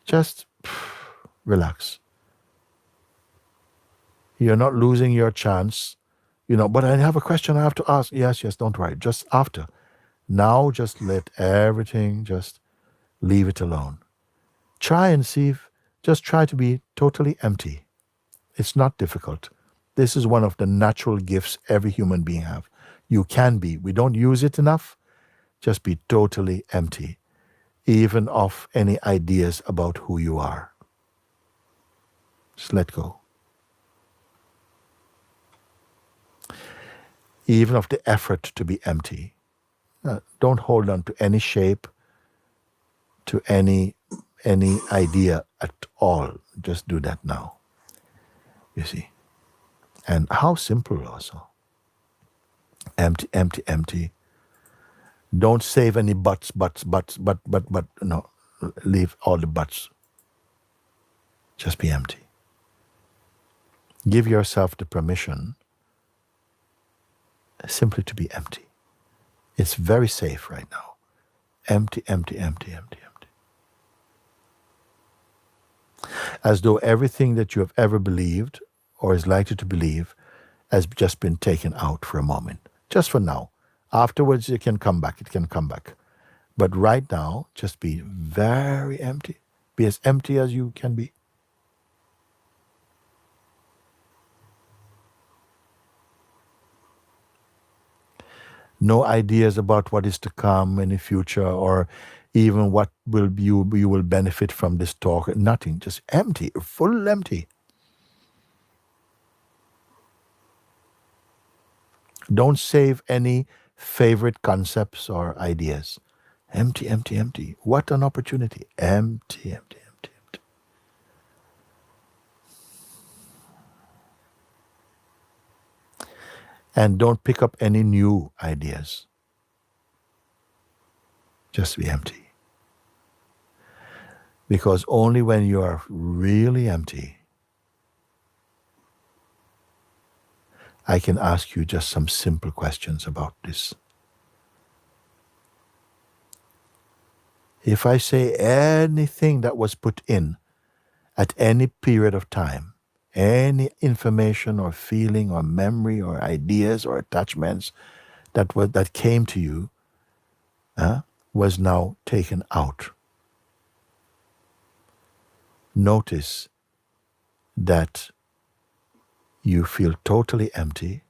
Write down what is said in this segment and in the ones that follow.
Just relax. You're not losing your chance. But I have a question I have to ask. Yes, don't worry. Just after. Now just let everything, just leave it alone. Try and see if, just try to be totally empty. It's not difficult. This is one of the natural gifts every human being have. You can be. We don't use it enough. Just be totally empty, even of any ideas about who you are. Just let go. Even of the effort to be empty. Don't hold on to any shape, to any idea at all. Just do that now. You see. And how simple also. Empty, empty, empty. Don't save any buts. No, leave all the buts. Just be empty. Give yourself the permission simply to be empty. It's very safe right now. Empty, empty, empty, empty, empty. As though everything that you have ever believed or is likely to believe has just been taken out for a moment. Just for now. Afterwards, it can come back. But right now, just be very empty. Be as empty as you can be. No ideas about what is to come in the future or even what you will benefit from this talk. Nothing. Just empty. Full empty. Don't save any favorite concepts or ideas. Empty, empty, empty. What an opportunity. Empty, empty, empty, empty. And don't pick up any new ideas. Just be empty. Because only when you are really empty, I can ask you just some simple questions about this. If I say anything that was put in at any period of time, any information or feeling or memory or ideas or attachments that came to you was now taken out. Notice that you feel totally empty,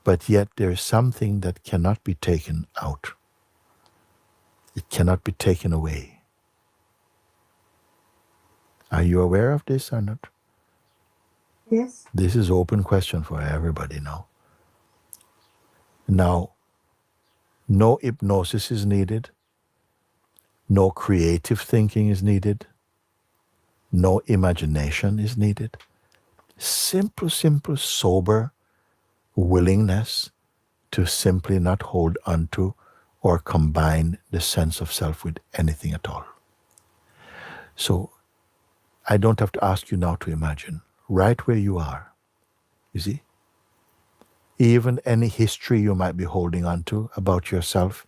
but yet there is something that cannot be taken out. It cannot be taken away. Are you aware of this or not? Yes. This is an open question for everybody now. Now, no hypnosis is needed. No creative thinking is needed. No imagination is needed. Simple, sober willingness to simply not hold on to or combine the sense of self with anything at all. So I don't have to ask you now to imagine. Right where you are, you see? Even any history you might be holding on to about yourself,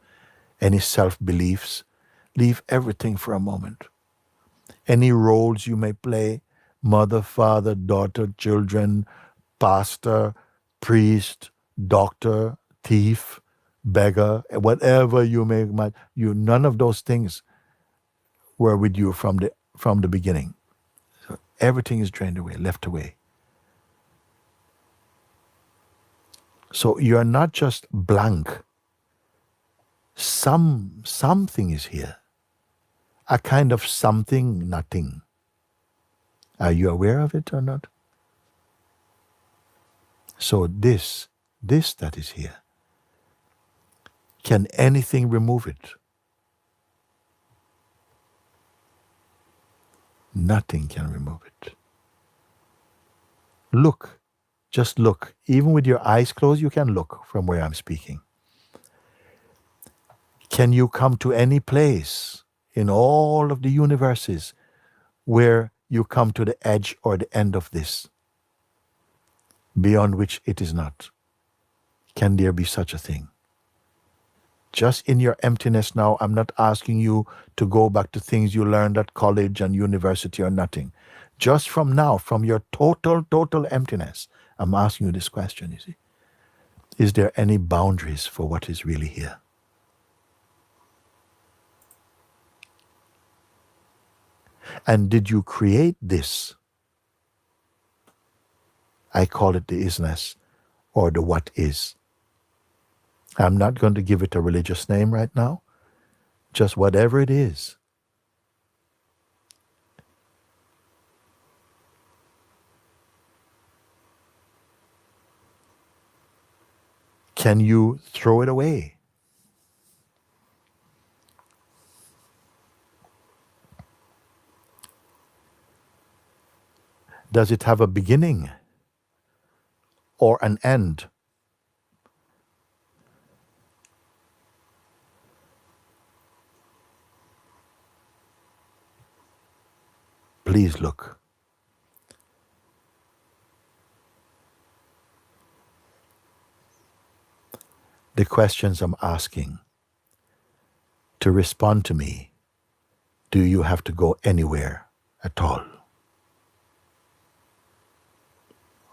any self-beliefs, leave everything for a moment. Any roles you may play, mother, father, daughter, children, pastor, priest, doctor, thief, beggar, whatever you may, none of those things were with you from the beginning. So everything is drained away, left away. So you're not just blank. Something is here. A kind of something, nothing. Are you aware of it or not? So this that is here, can anything remove it? Nothing can remove it. Look, just look. Even with your eyes closed, you can look from where I'm speaking. Can you come to any place in all of the universes where you come to the edge or the end of this, beyond which it is not? Can there be such a thing? Just in your emptiness now, I'm not asking you to go back to things you learned at college and university or nothing. Just from now, from your total emptiness, I'm asking you this question, you see. Is there any boundaries for what is really here? And did you create this? I call it the isness or the what is. I'm not going to give it a religious name right now. Just whatever it is. Can you throw it away? Does it have a beginning or an end? Please look. The questions I'm asking, to respond to me, do you have to go anywhere at all?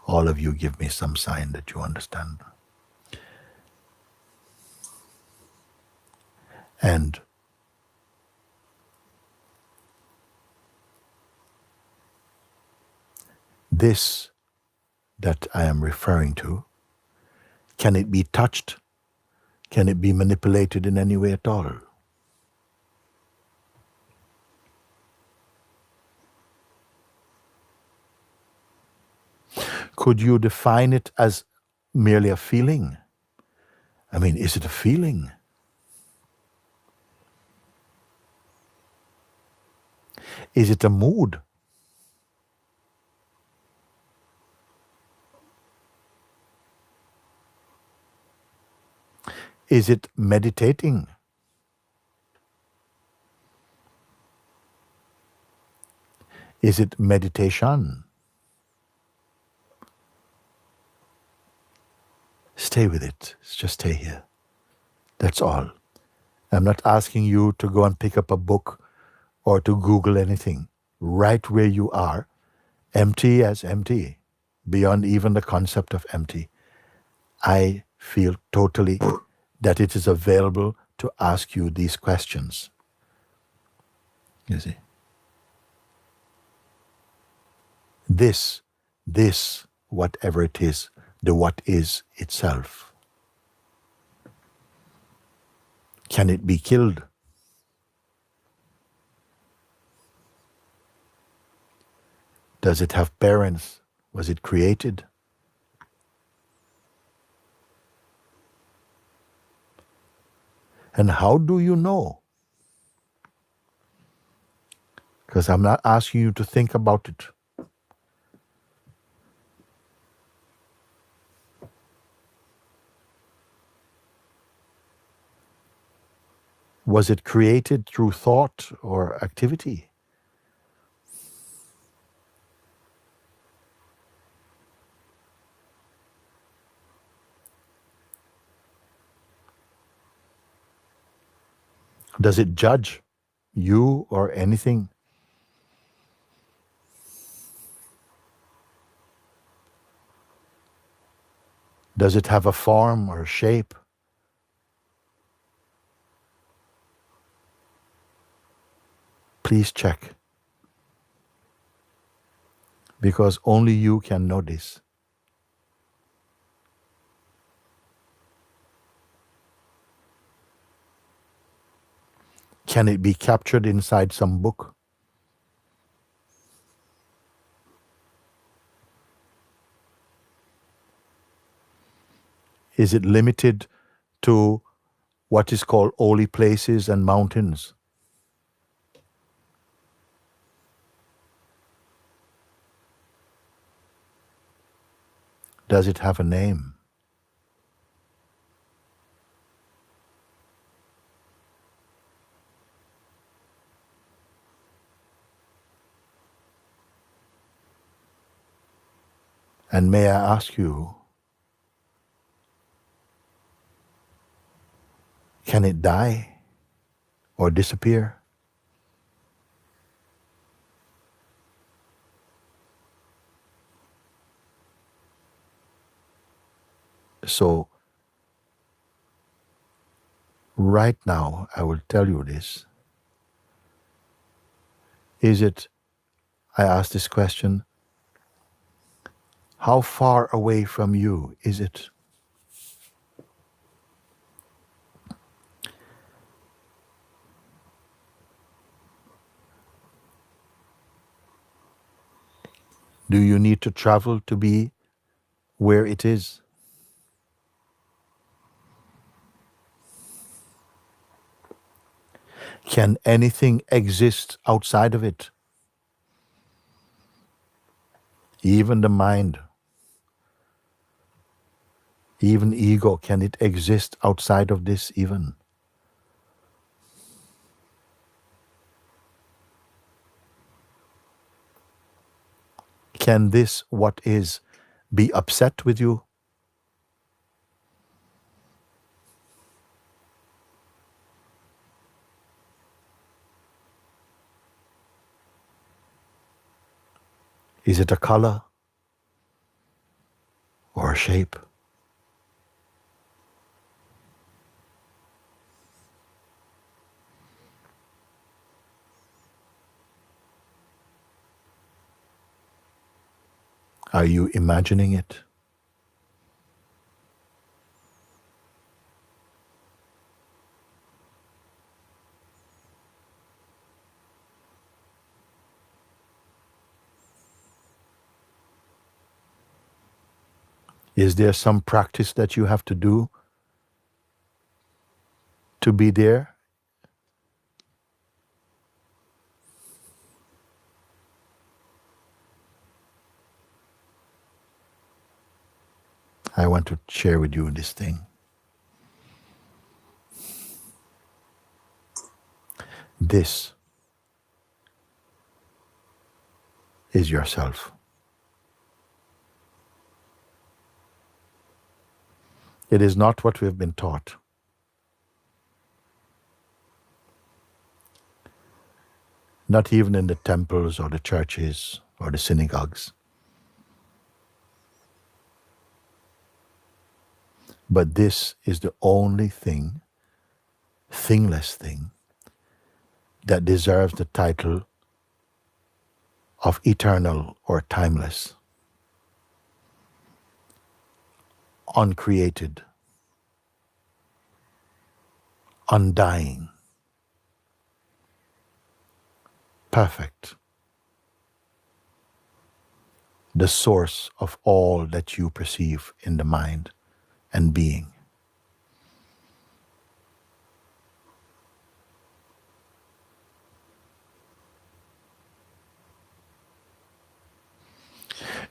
All of you give me some sign that you understand. And this that I am referring to, can it be touched? Can it be manipulated in any way at all? Could you define it as merely a feeling? I mean, is it a feeling? Is it a mood? Is it meditating? Is it meditation? Stay with it. Just stay here. That's all. I'm not asking you to go and pick up a book or to Google anything. Right where you are, empty as empty, beyond even the concept of empty. I feel totally that it is available to ask you these questions. You see? This, whatever it is, the what is itself. Can it be killed? Does it have parents? Was it created? And how do you know? Because I'm not asking you to think about it. Was it created through thought or activity? Does it judge you or anything? Does it have a form or shape? Please check. Because only you can know this. Can it be captured inside some book? Is it limited to what is called holy places and mountains? Does it have a name? And may I ask you, Can it die or disappear? So, right now, I will tell you this. Is it, I ask this question, how far away from you is it? Do you need to travel to be where it is? Can anything exist outside of it? Even the mind, even ego, can it exist outside of this even? Can this, what is, be upset with you? Is it a color or a shape? Are you imagining it? Is there some practice that you have to do to be there? I want to share with you this thing. This is yourself. It is not what we've been taught. Not even in the temples or the churches or the synagogues. But this is the only thing, thingless thing, that deserves the title of eternal or timeless, uncreated, undying, perfect, the source of all that you perceive in the mind and being.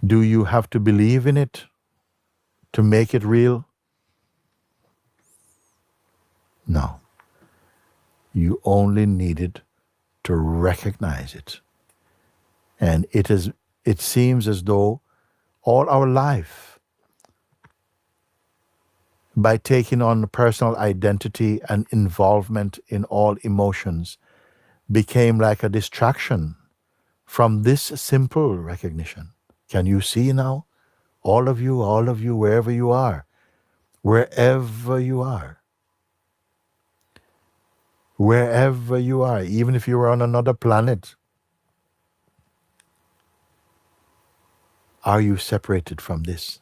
Do you have to believe in it to make it real? No. You only needed to recognize it. And it seems as though all our life, by taking on personal identity and involvement in all emotions, became like a distraction from this simple recognition. Can you see now? All of you, wherever you are, wherever you are, wherever you are, even if you were on another planet, are you separated from this?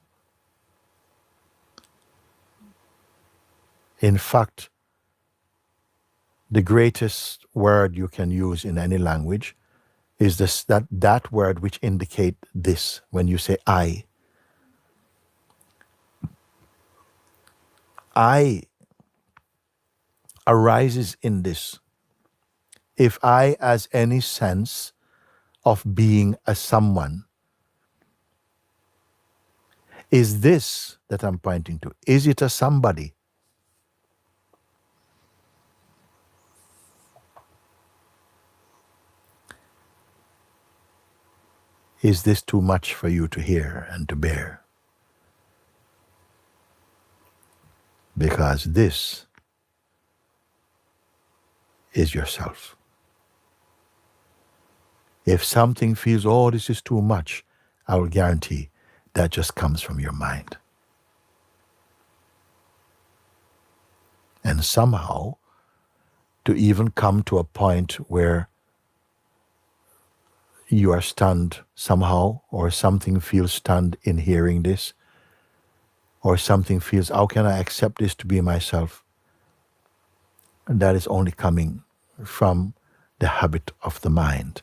In fact, the greatest word you can use in any language is that word which indicate this. When you say I arises in this. If I has any sense of being a someone, is this that I'm pointing to? Is it a somebody? Is this too much for you to hear and to bear? Because this is yourself. If something feels, oh, this is too much, I will guarantee that just comes from your mind. And somehow, to even come to a point where you are stunned somehow, or something feels stunned in hearing this, or something feels, how can I accept this to be myself? And that is only coming from the habit of the mind.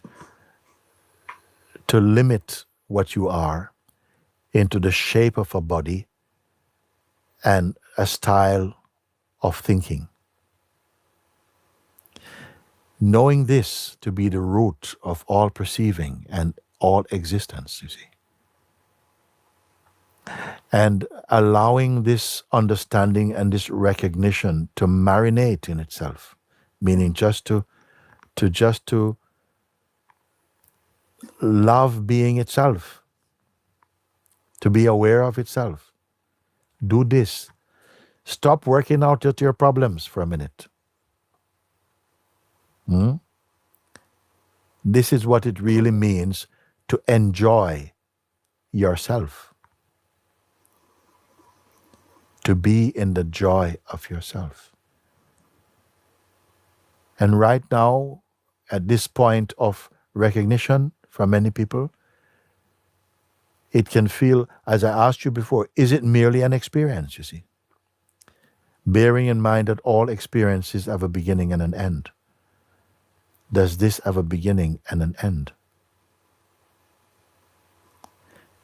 To limit what you are into the shape of a body and a style of thinking. Knowing this to be the root of all perceiving and all existence, you see. And allowing this understanding and this recognition to marinate in itself, meaning just to love being itself, to be aware of itself. Do this. Stop working out at your problems for a minute. This is what it really means to enjoy yourself. To be in the joy of yourself. And right now, at this point of recognition for many people, it can feel, as I asked you before, is it merely an experience, you see? Bearing in mind that all experiences have a beginning and an end. Does this have a beginning and an end?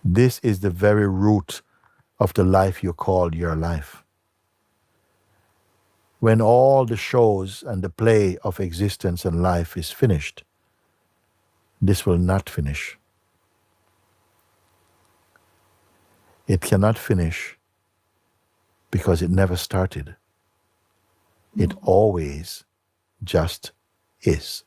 This is the very root of the life you call your life. When all the shows and the play of existence and life is finished, this will not finish. It cannot finish because it never started. It always just is.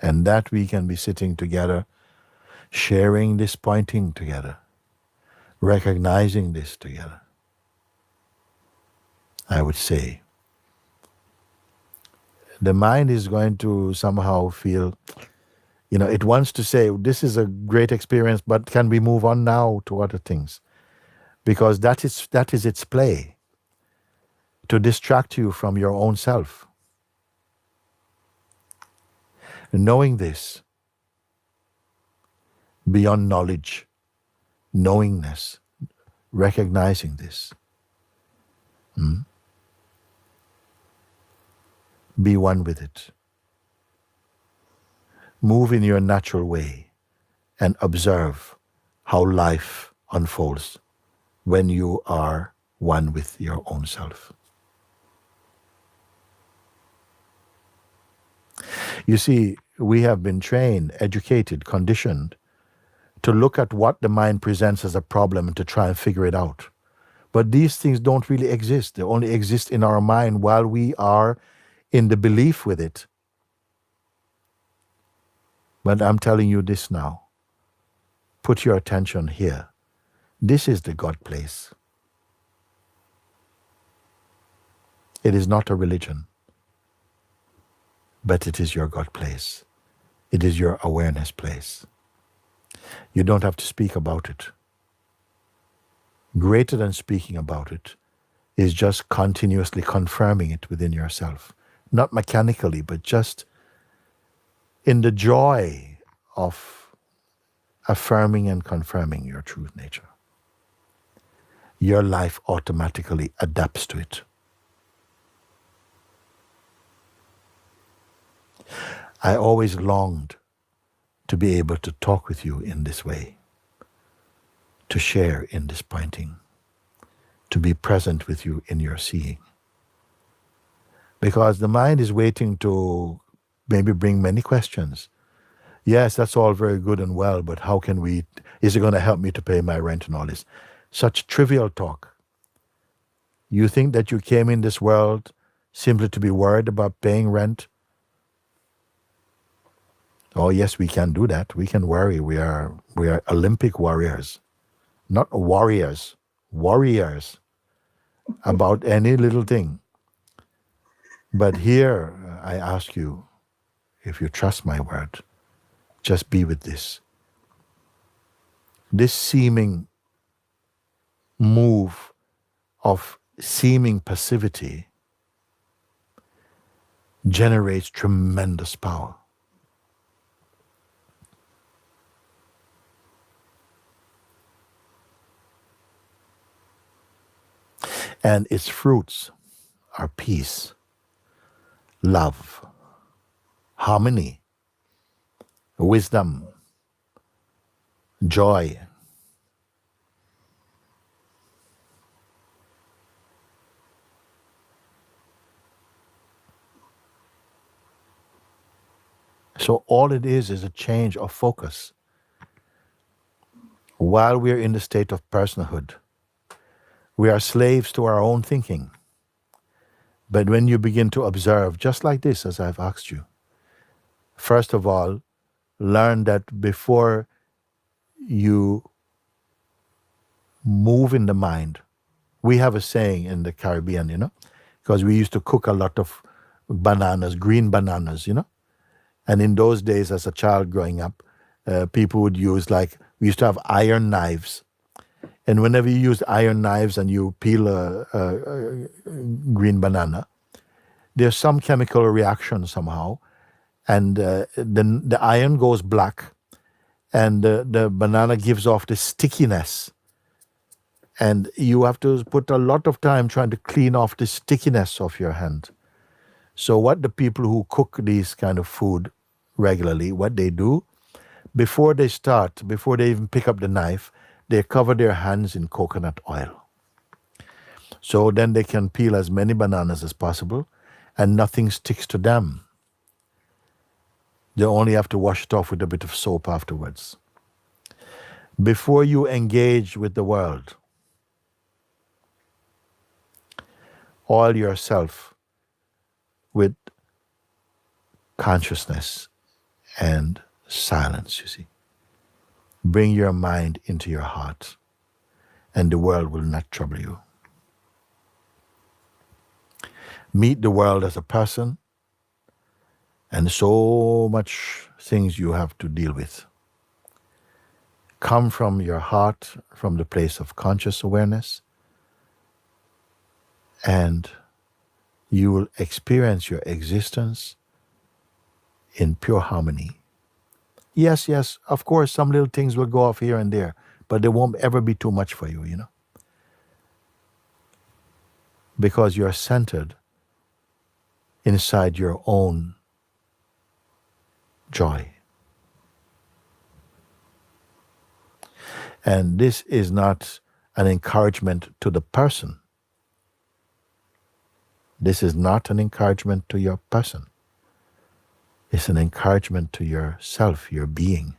And that we can be sitting together, sharing this pointing together, recognizing this together. I would say, the mind is going to somehow feel, it wants to say, this is a great experience, but can we move on now to other things? Because that is its play, to distract you from your own self. Knowing this, beyond knowledge, knowingness, recognizing this. Be one with it. Move in your natural way and observe how life unfolds when you are one with your own self. You see, we have been trained, educated, conditioned to look at what the mind presents as a problem and to try and figure it out. But these things don't really exist. They only exist in our mind while we are in the belief with it. But I'm telling you this now. Put your attention here. This is the God place. It is not a religion, but it is your God place. It is your awareness place. You don't have to speak about it. Greater than speaking about it is just continuously confirming it within yourself. Not mechanically, but just in the joy of affirming and confirming your true nature. Your life automatically adapts to it. I always longed to be able to talk with you in this way, to share in this pointing, to be present with you in your seeing. Because the mind is waiting to maybe bring many questions. Yes, that's all very good and well, but how can we, is it going to help me to pay my rent and all this? Such trivial talk. You think that you came in this world simply to be worried about paying rent? Oh yes, we can do that. We can worry. We are Olympic warriors. Not warriors. Warriors. about any little thing. But here, I ask you, if you trust my word, just be with this. This seeming move of seeming passivity generates tremendous power. And its fruits are peace, love, harmony, wisdom, joy. So all it is a change of focus. While we are in the state of personhood, we are slaves to our own thinking. But when you begin to observe, just like this, as I've asked you, first of all, learn that before you move in the mind, we have a saying in the Caribbean, because we used to cook a lot of bananas, green bananas, And in those days, as a child growing up, people would use, we used to have iron knives. And whenever you use iron knives and you peel a green banana, there's some chemical reaction somehow, and the iron goes black, and the banana gives off the stickiness. And you have to put a lot of time trying to clean off the stickiness of your hand. So what the people who cook these kind of food regularly, what they do, before they even pick up the knife, they cover their hands in coconut oil. So then they can peel as many bananas as possible, and nothing sticks to them. They only have to wash it off with a bit of soap afterwards. Before you engage with the world, oil yourself with consciousness and silence, you see. Bring your mind into your heart, and the world will not trouble you. Meet the world as a person, and so much things you have to deal with. Come from your heart, from the place of conscious awareness, and you will experience your existence in pure harmony. Yes, of course, some little things will go off here and there, but they won't ever be too much for you, Because you're centered inside your own joy. And this is not an encouragement to the person. This is not an encouragement to your person. It's an encouragement to yourself, your being,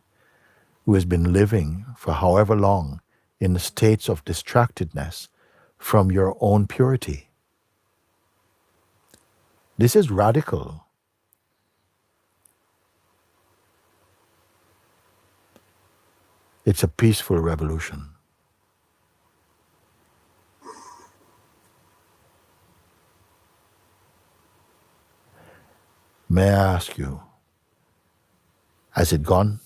who has been living for however long in states of distractedness from your own purity. This is radical. It's a peaceful revolution. May I ask you, has it gone?